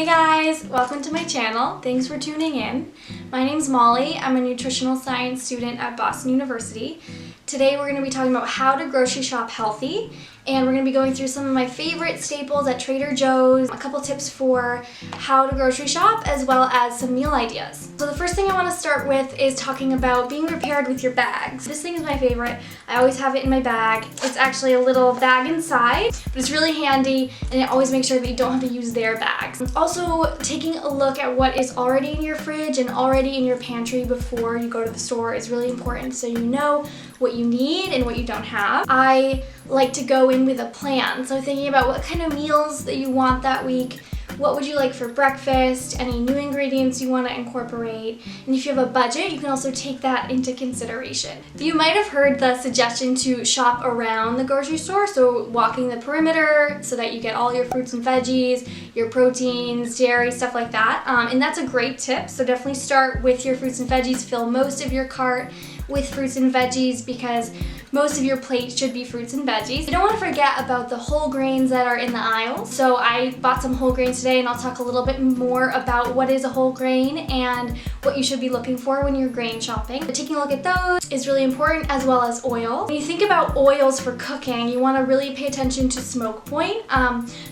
Hey guys, welcome to my channel. Thanks for tuning in. My name's Molly. I'm a nutritional science student at Boston University. Today we're going to be talking about how to grocery shop healthy, and we're going to be going through some of my favorite staples at Trader Joe's, a couple tips for how to grocery shop, as well as some meal ideas. So the first thing I want to start with is talking about being prepared with your bags. This thing is my favorite. I always have it in my bag. It's actually a little bag inside, but it's really handy, and it always makes sure that you don't have to use their bags. Also, taking a look at what is already in your fridge and already in your pantry before you go to the store is really important, so you know what you need and what you don't have. I like to go in with a plan, so thinking about what kind of meals that you want that week, what would you like for breakfast, any new ingredients you want to incorporate, and if you have a budget, you can also take that into consideration. You might have heard the suggestion to shop around the grocery store, so walking the perimeter so that you get all your fruits and veggies, your proteins, dairy, stuff like that, and that's a great tip, so definitely start with your fruits and veggies. Fill most of your cart with fruits and veggies because most of your plate should be fruits and veggies. You don't want to forget about the whole grains that are in the aisle. So I bought some whole grains today, and I'll talk a little bit more about what is a whole grain and what you should be looking for when you're grain shopping. But taking a look at those is really important, as well as oil. When you think about oils for cooking, you want to really pay attention to smoke point.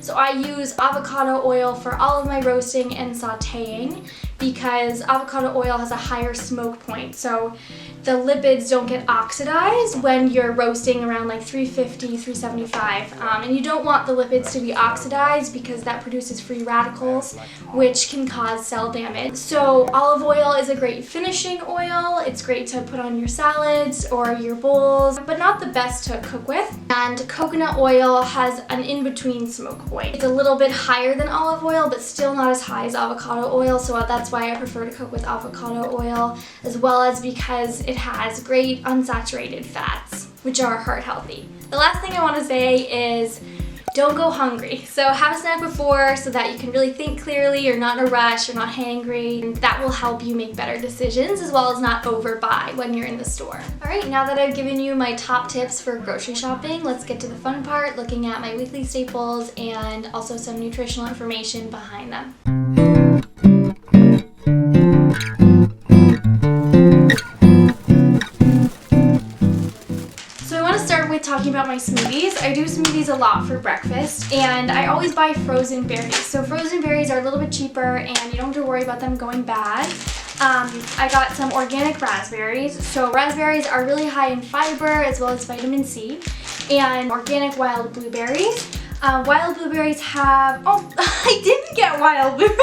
So I use avocado oil for all of my roasting and sauteing because avocado oil has a higher smoke point. So the lipids don't get oxidized when you're roasting around like 350, 375. And you don't want the lipids to be oxidized because that produces free radicals, which can cause cell damage. So olive oil is a great finishing oil. It's great to put on your salads or your bowls, but not the best to cook with. And coconut oil has an in-between smoke point. It's a little bit higher than olive oil, but still not as high as avocado oil, so that's why I prefer to cook with avocado oil, as well as because it has great unsaturated fats, which are heart healthy. The last thing I want to say is don't go hungry. So have a snack before so that you can really think clearly, you're not in a rush, you're not hangry, and that will help you make better decisions as well as not overbuy when you're in the store. Alright, now that I've given you my top tips for grocery shopping, let's get to the fun part, looking at my weekly staples and also some nutritional information behind them. Talking about my smoothies. I do smoothies a lot for breakfast, and I always buy frozen berries. So frozen berries are a little bit cheaper and you don't have to worry about them going bad. I got some organic raspberries. So raspberries are really high in fiber as well as vitamin C, and organic wild blueberries. Wild blueberries have, I didn't get wild blueberries.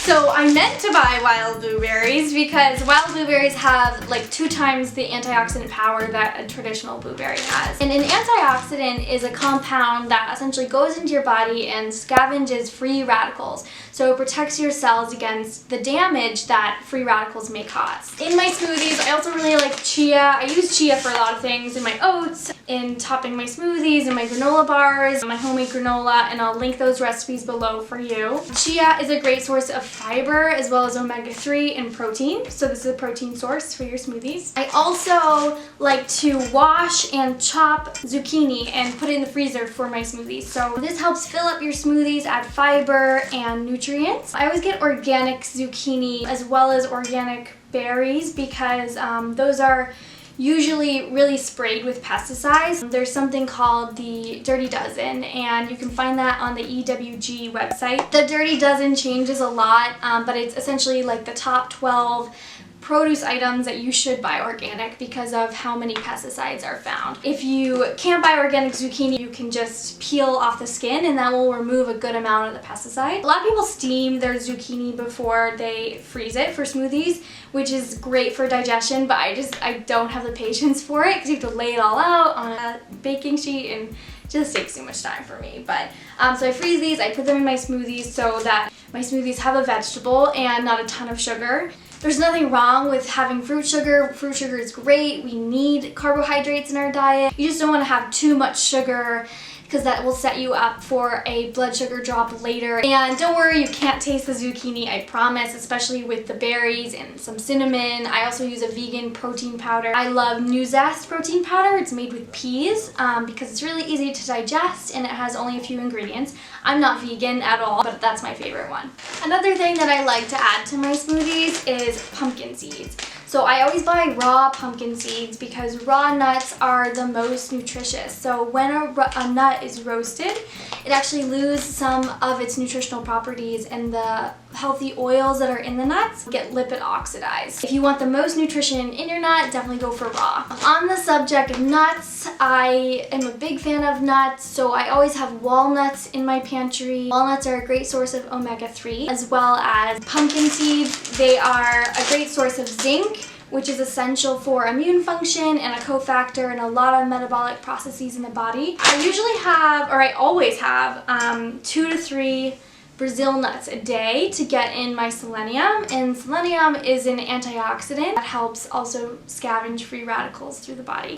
So I meant to buy wild blueberries because wild blueberries have like 2 times the antioxidant power that a traditional blueberry has. And an antioxidant is a compound that essentially goes into your body and scavenges free radicals. So it protects your cells against the damage that free radicals may cause. In my smoothies, I also really like chia. I use chia for a lot of things, in my oats, in topping my smoothies, in my granola bars, my homemade granola, and I'll link those recipes below for you. Chia is a great source of fiber as well as omega-3 and protein, so this is a protein source for your smoothies. I also like to wash and chop zucchini and put it in the freezer for my smoothies. So this helps fill up your smoothies, add fiber and nutrients. I always get organic zucchini as well as organic berries because those are usually really sprayed with pesticides. There's something called the Dirty Dozen, and you can find that on the EWG website. The Dirty Dozen changes a lot, but it's essentially like the top 12 produce items that you should buy organic because of how many pesticides are found. If you can't buy organic zucchini, you can just peel off the skin and that will remove a good amount of the pesticide. A lot of people steam their zucchini before they freeze it for smoothies, which is great for digestion, but I don't have the patience for it because you have to lay it all out on a baking sheet and it just takes too much time for me. But so I freeze these, I put them in my smoothies so that my smoothies have a vegetable and not a ton of sugar. There's nothing wrong with having fruit sugar. Fruit sugar is great. We need carbohydrates in our diet. You just don't want to have too much sugar because that will set you up for a blood sugar drop later. And don't worry, you can't taste the zucchini, I promise, especially with the berries and some cinnamon. I also use a vegan protein powder. I love Nuzest protein powder. It's made with peas because it's really easy to digest and it has only a few ingredients. I'm not vegan at all, but that's my favorite one. Another thing that I like to add to my smoothies is pumpkin seeds. So I always buy raw pumpkin seeds because raw nuts are the most nutritious. So when a nut is roasted, it actually loses some of its nutritional properties, and the healthy oils that are in the nuts get lipid oxidized. If you want the most nutrition in your nut, definitely go for raw. On the subject of nuts, I am a big fan of nuts, so I always have walnuts in my pantry. Walnuts are a great source of omega-3, as well as pumpkin seeds. They are a great source of zinc, which is essential for immune function and a cofactor in a lot of metabolic processes in the body. I usually have, or I always have, 2 to 3 Brazil nuts a day to get in my selenium, and selenium is an antioxidant that helps also scavenge free radicals through the body.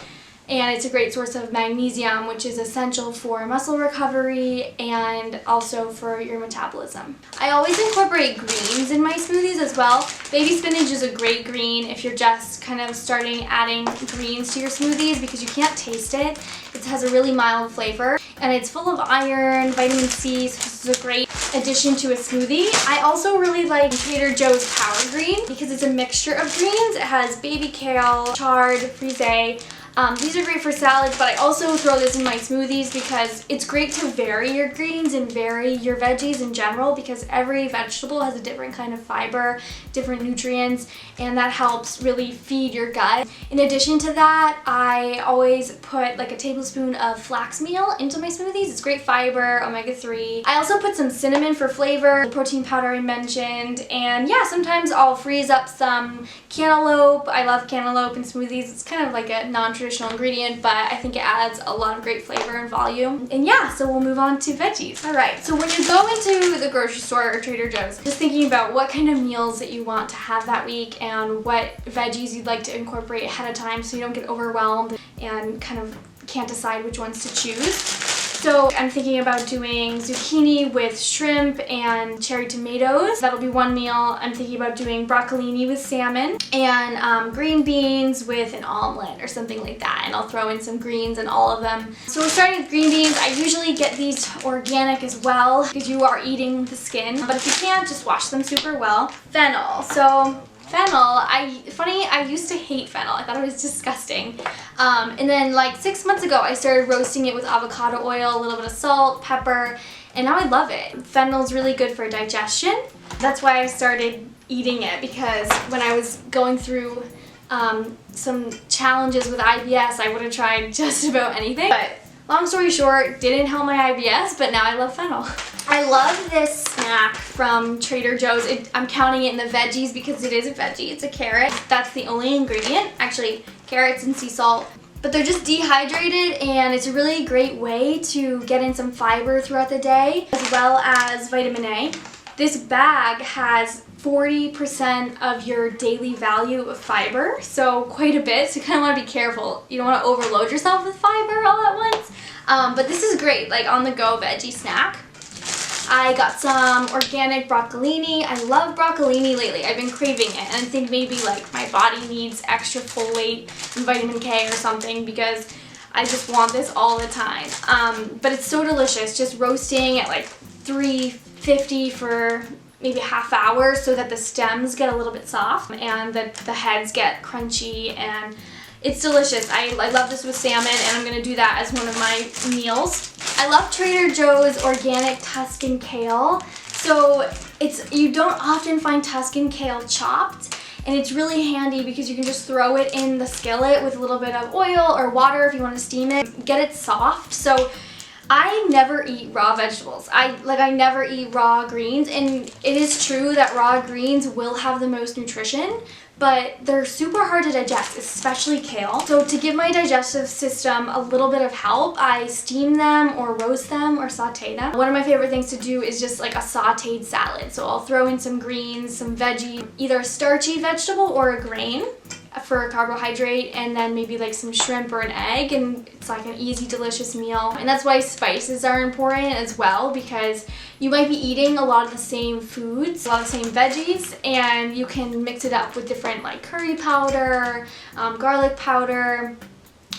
And it's a great source of magnesium, which is essential for muscle recovery and also for your metabolism. I always incorporate greens in my smoothies as well. Baby spinach is a great green if you're just kind of starting adding greens to your smoothies because you can't taste it. It has a really mild flavor and it's full of iron, vitamin C, so this is a great addition to a smoothie. I also really like Trader Joe's Power Green because it's a mixture of greens. It has baby kale, chard, frisee. These are great for salads, but I also throw this in my smoothies because it's great to vary your greens and vary your veggies in general because every vegetable has a different kind of fiber, different nutrients, and that helps really feed your gut. In addition to that, I always put like a tablespoon of flax meal into my smoothies. It's great fiber, omega-3. I also put some cinnamon for flavor, the protein powder I mentioned, and yeah, sometimes I'll freeze up some cantaloupe. I love cantaloupe in smoothies. It's kind of like a non-traditional ingredient, but I think it adds a lot of great flavor and volume. And yeah, so we'll move on to veggies. All right, so when you go into the grocery store or Trader Joe's, just thinking about what kind of meals that you want to have that week and what veggies you'd like to incorporate ahead of time so you don't get overwhelmed and kind of can't decide which ones to choose. So I'm thinking about doing zucchini with shrimp and cherry tomatoes. That'll be one meal. I'm thinking about doing broccolini with salmon and green beans with an omelet or something like that. And I'll throw in some greens in all of them. So we're starting with green beans. I usually get these organic as well because you are eating the skin. But if you can't, just wash them super well. Fennel. So fennel, I used to hate fennel. I thought it was disgusting. And then like 6 months ago, I started roasting it with avocado oil, a little bit of salt, pepper, and now I love it. Fennel's really good for digestion. That's why I started eating it, because when I was going through some challenges with IBS, I would have tried just about anything. But long story short, didn't help my IBS, but now I love fennel. I love this snack from Trader Joe's. I'm counting it in the veggies because it is a veggie. It's a carrot. That's the only ingredient. Actually, carrots and sea salt. But they're just dehydrated, and it's a really great way to get in some fiber throughout the day, as well as vitamin A. This bag has 40% of your daily value of fiber, so quite a bit, so you kind of want to be careful. You don't want to overload yourself with fiber all at once. But this is great, like on-the-go veggie snack. I got some organic broccolini. I love broccolini lately. I've been craving it, and I think maybe like my body needs extra folate and vitamin K or something because I just want this all the time. But it's so delicious, just roasting at like 350 for maybe a half hour so that the stems get a little bit soft and the heads get crunchy, and it's delicious. I love this with salmon, and I'm gonna do that as one of my meals. I love Trader Joe's organic Tuscan kale. So you don't often find Tuscan kale chopped, and it's really handy because you can just throw it in the skillet with a little bit of oil or water if you want to steam it, get it soft. So I never eat raw vegetables. I never eat raw greens, and it is true that raw greens will have the most nutrition, but they're super hard to digest, especially kale. So to give my digestive system a little bit of help, I steam them or roast them or saute them. One of my favorite things to do is just like a sauteed salad. So I'll throw in some greens, some veggie, either a starchy vegetable or a grain. for a carbohydrate, and then maybe like some shrimp or an egg, and it's like an easy, delicious meal. And that's why spices are important as well, because you might be eating a lot of the same foods, a lot of the same veggies, and you can mix it up with different like curry powder, garlic powder,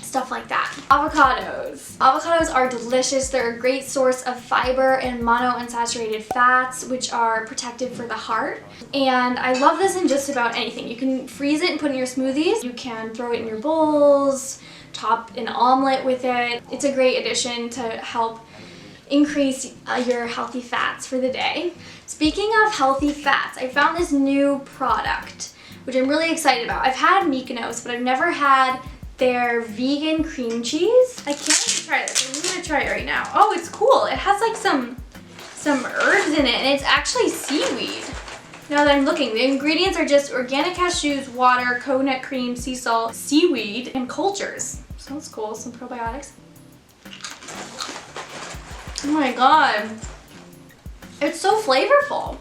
stuff like that. Avocados. Avocados are delicious. They're a great source of fiber and monounsaturated fats, which are protective for the heart. And I love this in just about anything. You can freeze it and put it in your smoothies. You can throw it in your bowls, top an omelet with it. It's a great addition to help increase your healthy fats for the day. Speaking of healthy fats, I found this new product, which I'm really excited about. I've had Mykonos, but I've never had their vegan cream cheese. I can't wait to try this. I'm gonna try it right now. Oh, it's cool. It has like some herbs in it, and it's actually seaweed. Now that I'm looking, the ingredients are just organic cashews, water, coconut cream, sea salt, seaweed, and cultures. Sounds cool. Some probiotics. Oh my god. It's so flavorful.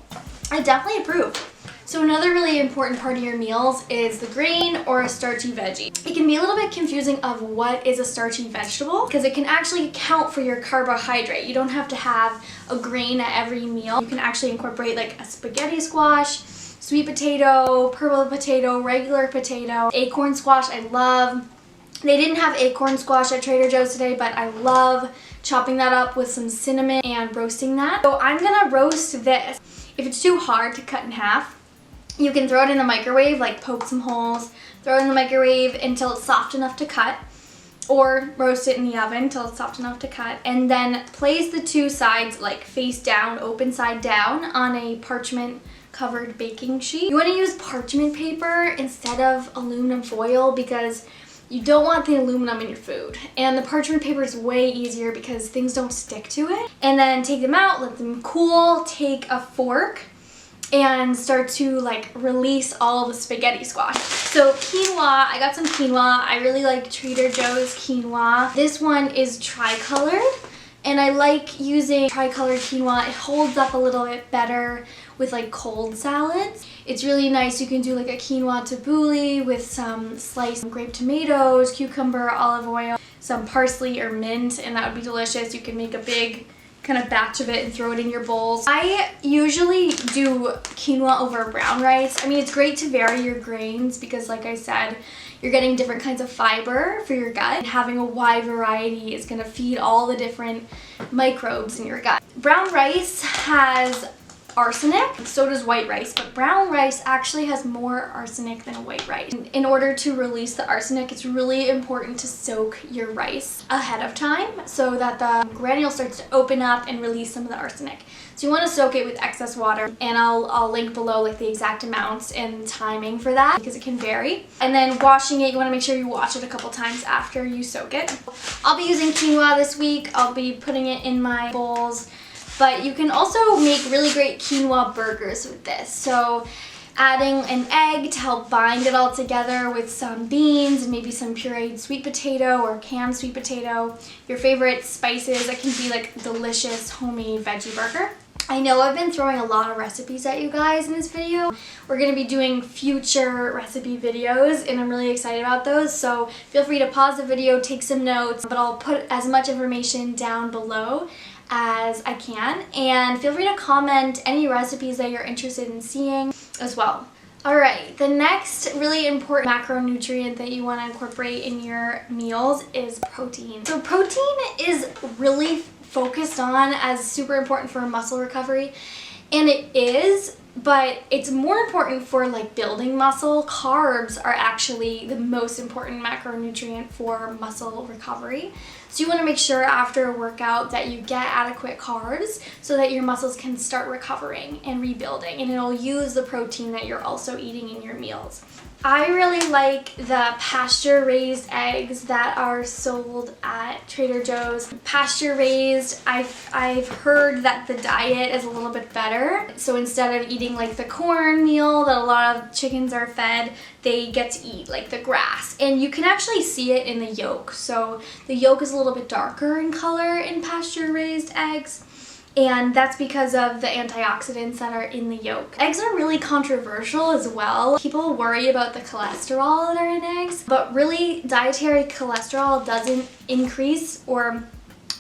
I definitely approve. So another really important part of your meals is the grain or a starchy veggie. It can be a little bit confusing of what is a starchy vegetable, because it can actually count for your carbohydrate. You don't have to have a grain at every meal. You can actually incorporate like a spaghetti squash, sweet potato, purple potato, regular potato, acorn squash I love. They didn't have acorn squash at Trader Joe's today, but I love chopping that up with some cinnamon and roasting that. So I'm gonna roast this. If it's too hard to cut in half, you can throw it in the microwave, like poke some holes, throw it in the microwave until it's soft enough to cut, or roast it in the oven until it's soft enough to cut, and then place the two sides like face down, open side down, on a parchment covered baking sheet. You want to use parchment paper instead of aluminum foil, because you don't want the aluminum in your food. And the parchment paper is way easier because things don't stick to it. And then take them out, let them cool, take a fork, and start to like release all the spaghetti squash. So quinoa, I got some quinoa. I really like Trader Joe's quinoa. This one is tricolored, and I like using tricolored quinoa. It holds up a little bit better with like cold salads. It's really nice. You can do like a quinoa tabbouleh with some sliced grape tomatoes, cucumber, olive oil, some parsley or mint, and that would be delicious. You can make a big kind of batch of it and throw it in your bowls. I usually do quinoa over brown rice. I mean, it's great to vary your grains because, like I said, you're getting different kinds of fiber for your gut. And having a wide variety is going to feed all the different microbes in your gut. Brown rice has arsenic, so does white rice, but brown rice actually has more arsenic than white rice. In order to release the arsenic, it's really important to soak your rice ahead of time so that the granule starts to open up and release some of the arsenic. So you want to soak it with excess water, and I'll link below like the exact amounts and timing for that because it can vary. And then washing it, you want to make sure you wash it a couple times after you soak it. I'll be using quinoa this week. I'll be putting it in my bowls. But you can also make really great quinoa burgers with this. So adding an egg to help bind it all together with some beans and maybe some pureed sweet potato or canned sweet potato. Your favorite spices. That can be like a delicious homemade veggie burger. I know I've been throwing a lot of recipes at you guys in this video. We're going to be doing future recipe videos, and I'm really excited about those. So feel free to pause the video, take some notes, but I'll put as much information down below as I can, and feel free to comment any recipes that you're interested in seeing as well. Alright, the next really important macronutrient that you want to incorporate in your meals is protein. So protein is really focused on as super important for muscle recovery, and it is, but it's more important for like building muscle. Carbs are actually the most important macronutrient for muscle recovery. So you want to make sure after a workout that you get adequate carbs so that your muscles can start recovering and rebuilding, and it'll use the protein that you're also eating in your meals. I really like the pasture-raised eggs that are sold at Trader Joe's. Pasture-raised, I've heard that the diet is a little bit better. So instead of eating like the corn meal that a lot of chickens are fed, they get to eat like the grass. And you can actually see it in the yolk. So the yolk is a little bit darker in color in pasture-raised eggs. And that's because of the antioxidants that are in the yolk. Eggs are really controversial as well. People worry about the cholesterol that are in eggs, but really dietary cholesterol doesn't increase or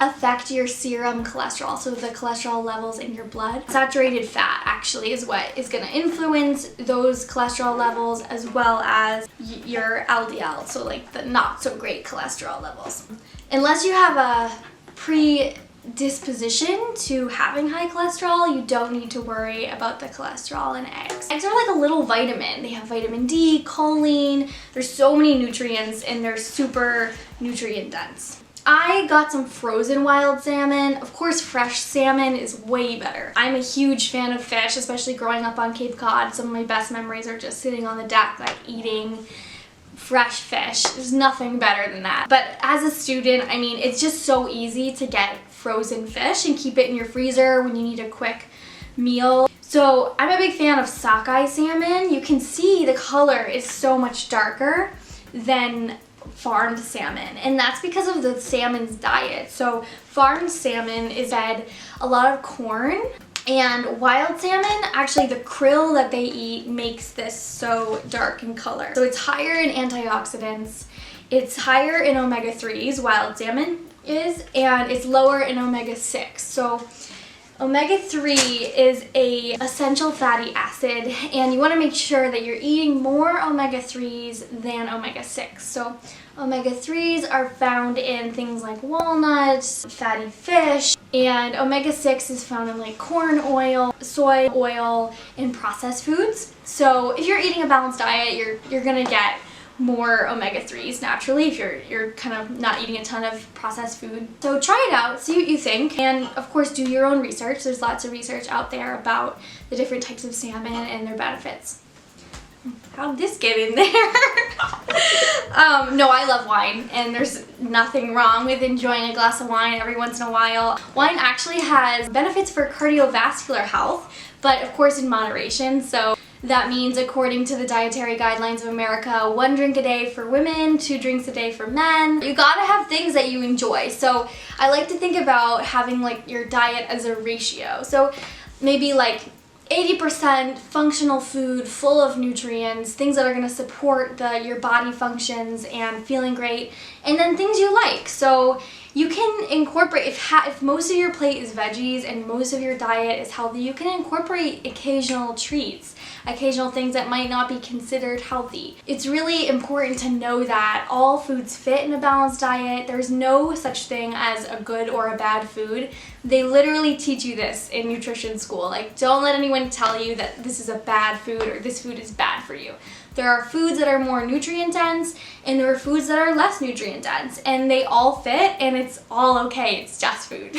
affect your serum cholesterol, so the cholesterol levels in your blood. Saturated fat actually is what is going to influence those cholesterol levels, as well as your LDL, so like the not so great cholesterol levels. Unless you have a predisposition to having high cholesterol, you don't need to worry about the cholesterol in eggs. Eggs are like a little vitamin. They have vitamin D, choline, there's so many nutrients, and they're super nutrient dense. I got some frozen wild salmon. Of course, fresh salmon is way better. I'm a huge fan of fish, especially growing up on Cape Cod. Some of my best memories are just sitting on the deck, like eating fresh fish. There's nothing better than that. But as a student, I mean, it's just so easy to get frozen fish and keep it in your freezer when you need a quick meal. So I'm a big fan of sockeye salmon. You can see the color is so much darker than farmed salmon, and that's because of the salmon's diet. So farmed salmon is fed a lot of corn, and wild salmon, actually the krill that they eat makes this so dark in color. So it's higher in antioxidants, it's higher in omega-3s, wild salmon is, and it's lower in omega-6. So omega-3 is a essential fatty acid, and you want to make sure that you're eating more omega-3s than omega-6. So omega-3s are found in things like walnuts, fatty fish, and omega-6 is found in like corn oil, soy oil, and processed foods. So if you're eating a balanced diet, you're gonna get more omega-3s naturally if you're kind of not eating a ton of processed food. So try it out, see what you think, and of course do your own research. There's lots of research out there about the different types of salmon and their benefits. How'd this get in there? No, I love wine, and there's nothing wrong with enjoying a glass of wine every once in a while. Wine actually has benefits for cardiovascular health, but of course in moderation. So that means, according to the Dietary Guidelines of America, 1 drink a day for women, 2 drinks a day for men. You gotta have things that you enjoy. So I like to think about having like your diet as a ratio. So maybe like 80% functional food full of nutrients, things that are going to support your body functions and feeling great, and then things you like. So you can incorporate, if most of your plate is veggies and most of your diet is healthy, you can incorporate occasional treats, occasional things that might not be considered healthy. It's really important to know that all foods fit in a balanced diet. There's no such thing as a good or a bad food. They literally teach you this in nutrition school. Like, don't let anyone tell you that this is a bad food or this food is bad for you. There are foods that are more nutrient dense, and there are foods that are less nutrient dense, and they all fit, and it's all okay. It's just food.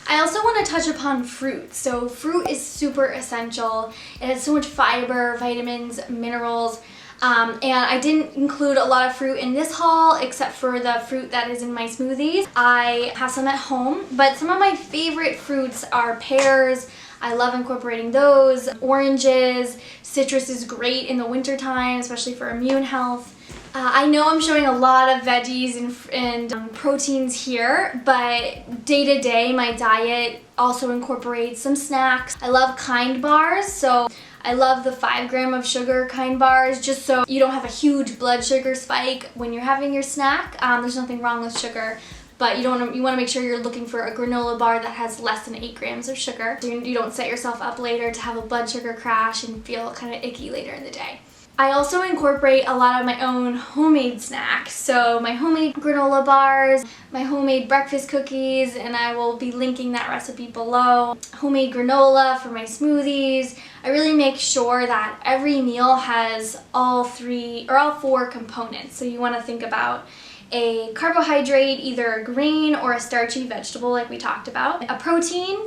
I also want to touch upon fruit. So fruit is super essential. It has so much fiber, vitamins, minerals, and I didn't include a lot of fruit in this haul except for the fruit that is in my smoothies. I have some at home, but some of my favorite fruits are pears. I love incorporating those. Oranges, citrus is great in the wintertime, especially for immune health. I know I'm showing a lot of veggies and proteins here, but day to day my diet also incorporates some snacks. I love Kind bars, so I love the 5 gram of sugar Kind bars, just so you don't have a huge blood sugar spike when you're having your snack. There's nothing wrong with sugar, but you want to make sure you're looking for a granola bar that has less than 8 grams of sugar, so you don't set yourself up later to have a blood sugar crash and feel kind of icky later in the day. I also incorporate a lot of my own homemade snacks, so my homemade granola bars, my homemade breakfast cookies, and I will be linking that recipe below. Homemade granola for my smoothies. I really make sure that every meal has all 4 components. So you want to think about a carbohydrate, either a grain or a starchy vegetable like we talked about, a protein,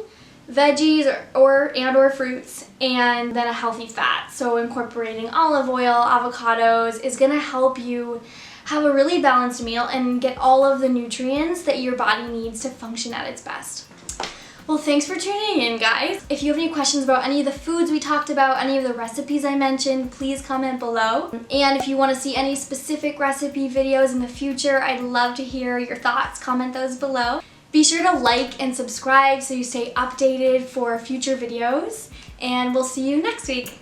veggies or fruits, and then a healthy fat. So incorporating olive oil, avocados is going to help you have a really balanced meal and get all of the nutrients that your body needs to function at its best. Well, thanks for tuning in, guys. If you have any questions about any of the foods we talked about, any of the recipes I mentioned, please comment below. And if you want to see any specific recipe videos in the future, I'd love to hear your thoughts. Comment those below. Be sure to like and subscribe so you stay updated for future videos, and we'll see you next week.